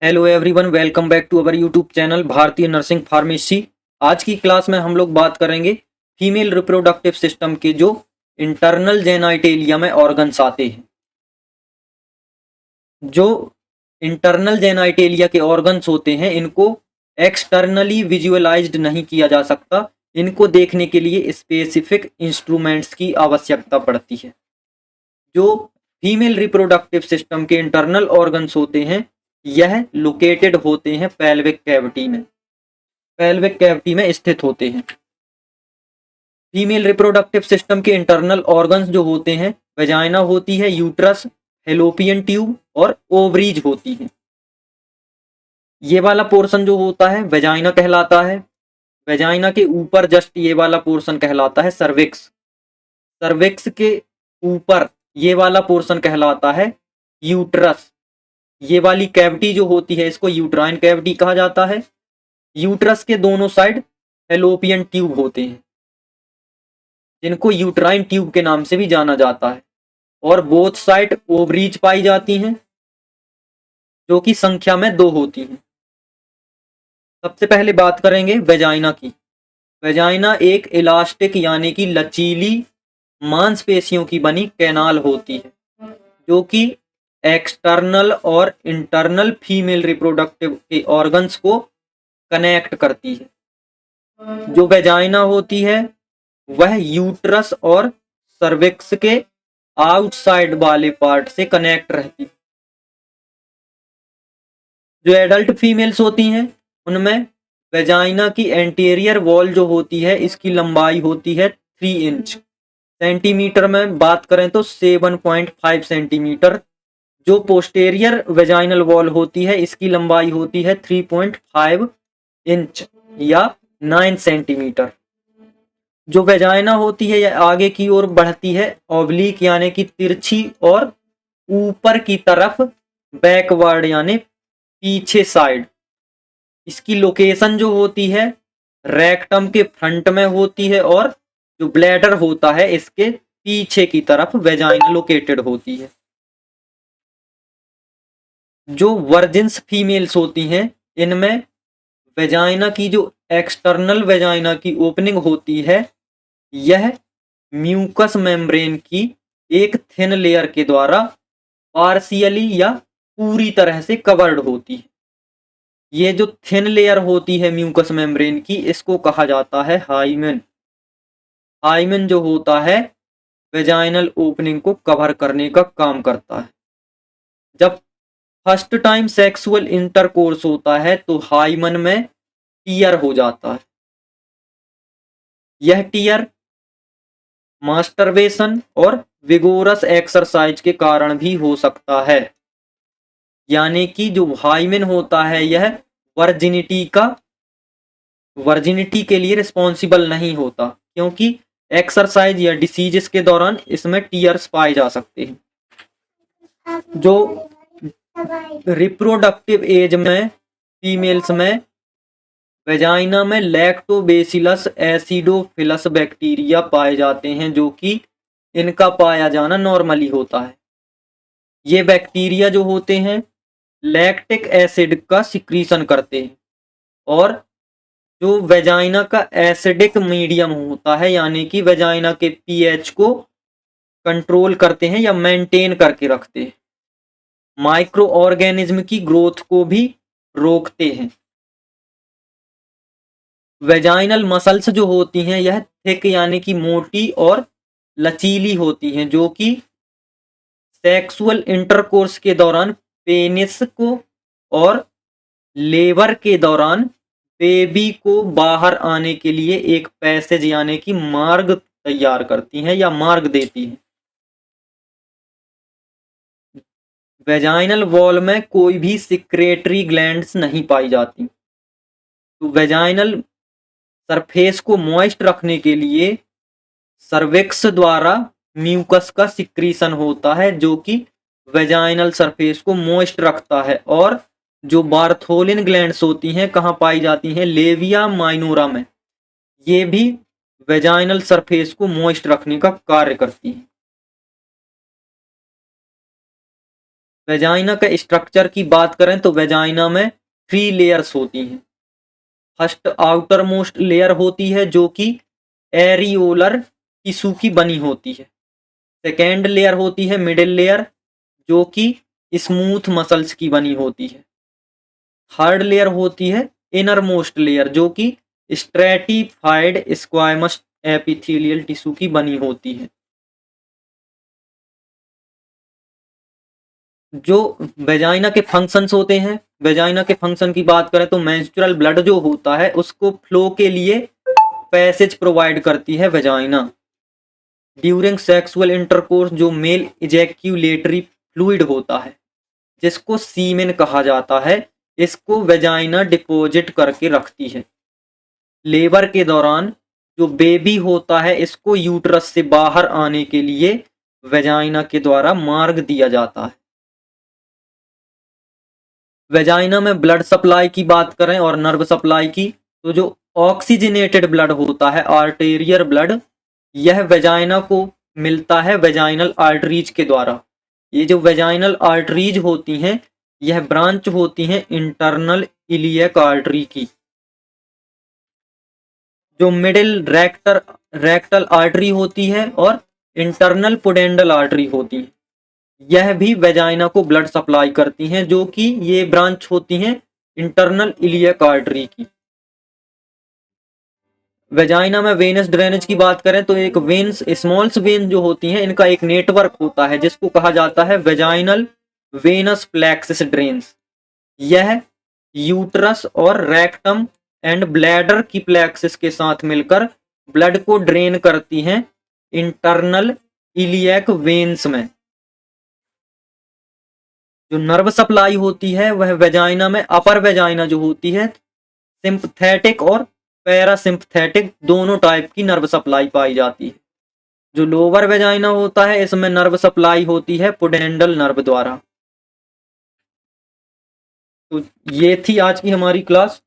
Hello everyone, welcome back to our YouTube channel Bharatiya nursing pharmacy. आज की class में हम लोग बात करेंगे फीमेल रिप्रोडक्टिव सिस्टम के जो इंटरनल जेनाइटेलिया में ऑर्गन्स आते हैं। जो इंटरनल जेनाइटेलिया के ऑर्गन्स होते हैं इनको एक्सटर्नली विजुअलाइज्ड नहीं किया जा सकता। इनको देखने के लिए स्पेसिफिक इंस्ट्रूमेंट्स की आवश्यकता पड़ती है। जो फीमेल रिप्रोडक्टिव सिस्टम के इंटरनल ऑर्गन्स होते हैं यह लोकेटेड होते हैं पेल्विक कैविटी में स्थित होते हैं। फीमेल रिप्रोडक्टिव सिस्टम के इंटरनल ऑर्गन्स जो होते हैं, वेजाइना होती है, यूट्रस, फेलोपियन ट्यूब और ओवरीज होती है। ये वाला पोर्शन जो होता है वेजाइना कहलाता है। वेजाइना के ऊपर जस्ट ये वाला पोर्शन कहलाता है सर्विक्स। सर्विक्स के ऊपर ये वाला पोर्शन कहलाता है यूट्रस। ये वाली कैविटी जो होती है इसको यूट्राइन कैविटी कहा जाता है। यूट्रस के दोनों साइड फेलोपियन ट्यूब होते हैं जिनको यूट्राइन ट्यूब के नाम से भी जाना जाता है, और बोथ साइड ओवरीज पाई जाती हैं जो कि संख्या में 2 होती हैं। सबसे पहले बात करेंगे वेजाइना की। वेजाइना एक इलास्टिक यानी कि लचीली मांसपेशियों की बनी कैनाल होती है जो कि एक्सटर्नल और इंटरनल फीमेल रिप्रोडक्टिव के ऑर्गन्स को कनेक्ट करती है। जो वेजाइना होती है वह यूट्रस और सर्विक्स के आउटसाइड वाले पार्ट से कनेक्ट रहती है। जो एडल्ट फीमेल्स होती हैं उनमें वेजाइना की एंटीरियर वॉल जो होती है इसकी लंबाई होती है 3 इंच। सेंटीमीटर में बात करें तो 7.5 सेंटीमीटर। जो पोस्टेरियर वेजाइनल वॉल होती है इसकी लंबाई होती है 3.5 इंच या 9 सेंटीमीटर। जो वेजाइना होती है यह आगे की ओर बढ़ती है, ऑब्लिक यानी कि तिरछी, और ऊपर की तरफ बैकवर्ड यानी पीछे साइड। इसकी लोकेशन जो होती है रेक्टम के फ्रंट में होती है, और जो ब्लैडर होता है इसके पीछे की तरफ वेजाइना लोकेटेड होती है। जो वर्जिन्स फीमेल्स होती हैं इनमें वेजाइना की जो एक्सटर्नल वेजाइना की ओपनिंग होती है यह म्यूकस मेम्ब्रेन की एक थिन लेयर के द्वारा पार्शियली या पूरी तरह से कवर्ड होती है। ये जो थिन लेयर होती है म्यूकस मेम्ब्रेन की इसको कहा जाता है हाइमेन। हाइमेन जो होता है वेजाइनल ओपनिंग को कवर करने का काम करता है। जब फर्स्ट टाइम सेक्सुअल इंटरकोर्स होता है तो हाइमन में टीयर हो जाता है। यह टीयर मास्टरबेशन और विगोरस एक्सरसाइज के कारण भी हो सकता है। यानी कि जो हाइमेन होता है यह वर्जिनिटी के लिए रिस्पॉन्सिबल नहीं होता, क्योंकि एक्सरसाइज या डिसीजेस के दौरान इसमें टीयर्स पाए जा सकते हैं। जो रिप्रोडक्टिव एज में फीमेल्स में वेजाइना में लैक्टोबैसिलस एसिडोफिलस बैक्टीरिया पाए जाते हैं जो कि इनका पाया जाना नॉर्मली होता है। ये बैक्टीरिया जो होते हैं लैक्टिक एसिड का सिक्रीशन करते हैं, और जो वेजाइना का एसिडिक मीडियम होता है यानी कि वेजाइना के पीएच को कंट्रोल करते हैं या मेंटेन करके रखते हैं। माइक्रो ऑर्गेनिज्म की ग्रोथ को भी रोकते हैं। वेजाइनल मसल्स जो होती हैं यह थिक यानी कि मोटी और लचीली होती हैं जो कि सेक्सुअल इंटरकोर्स के दौरान पेनिस को और लेबर के दौरान बेबी को बाहर आने के लिए एक पैसेज यानी कि मार्ग तैयार करती हैं या मार्ग देती हैं। वेजाइनल वॉल में कोई भी सिक्रेटरी ग्लैंड्स नहीं पाई जाती। तो वेजाइनल सरफेस को मॉइस्ट रखने के लिए सर्विक्स द्वारा म्यूकस का सिक्रीशन होता है जो कि वेजाइनल सरफेस को मॉइस्ट रखता है। और जो बार्थोलिन ग्लैंड्स होती हैं कहाँ पाई जाती हैं? लेविया माइनोरा में। ये भी वेजाइनल सरफेस को मॉइस्ट रखने का कार्य करती हैं। वेजाइना के स्ट्रक्चर की बात करें तो वेजाइना में 3 लेयर्स होती हैं। फर्स्ट आउटर मोस्ट लेयर होती है जो कि एरियोलर टिश्यू की बनी होती है। सेकेंड लेयर होती है मिडिल लेयर जो कि स्मूथ मसल्स की बनी होती है। थर्ड लेयर होती है इनर मोस्ट लेयर जो कि स्ट्रेटिफाइड स्क्वामस एपिथेलियल टिश्यू की बनी होती है। जो वेजाइना के फंक्शंस होते हैं, वेजाइना के फंक्शन की बात करें तो मेंस्ट्रुअल ब्लड जो होता है उसको फ्लो के लिए पैसेज प्रोवाइड करती है वेजाइना। ड्यूरिंग सेक्सुअल इंटरकोर्स जो मेल इजैक्यूलेटरी फ्लूइड होता है जिसको सीमेन कहा जाता है, इसको वेजाइना डिपॉजिट करके रखती है। लेबर के दौरान जो बेबी होता है इसको यूट्रस से बाहर आने के लिए वेजाइना के द्वारा मार्ग दिया जाता है। वेजाइना में ब्लड सप्लाई की बात करें और नर्व सप्लाई की तो जो ऑक्सीजनेटेड ब्लड होता है आर्टेरियल ब्लड, यह वेजाइना को मिलता है वेजाइनल आर्टरीज के द्वारा। ये जो वेजाइनल आर्टरीज होती हैं यह ब्रांच होती हैं इंटरनल इलियक आर्टरी की। जो मिडिल रेक्टल आर्टरी होती है और इंटरनल पुडेंडल आर्टरी होती है, यह भी वेजाइना को ब्लड सप्लाई करती हैं जो कि ये ब्रांच होती हैं इंटरनल इलियक आर्टरी की। वेजाइना में वेनस ड्रेनेज की बात करें तो एक वेन्स स्मॉल्स वेन जो होती हैं इनका एक नेटवर्क होता है जिसको कहा जाता है वेजाइनल वेनस प्लेक्सिस ड्रेन्स। यह यूट्रस और रेक्टम एंड ब्लैडर की प्लेक्सिस के साथ मिलकर ब्लड को ड्रेन करती हैं इंटरनल इलियक वेन्स में। जो नर्व सप्लाई होती है वह वेजाइना में अपर वेजाइना जो होती है सिंपथेटिक और पैरासिम्पथेटिक दोनों टाइप की नर्व सप्लाई पाई जाती है। जो लोअर वेजाइना होता है इसमें नर्व सप्लाई होती है पुडेंडल नर्व द्वारा। तो ये थी आज की हमारी क्लास।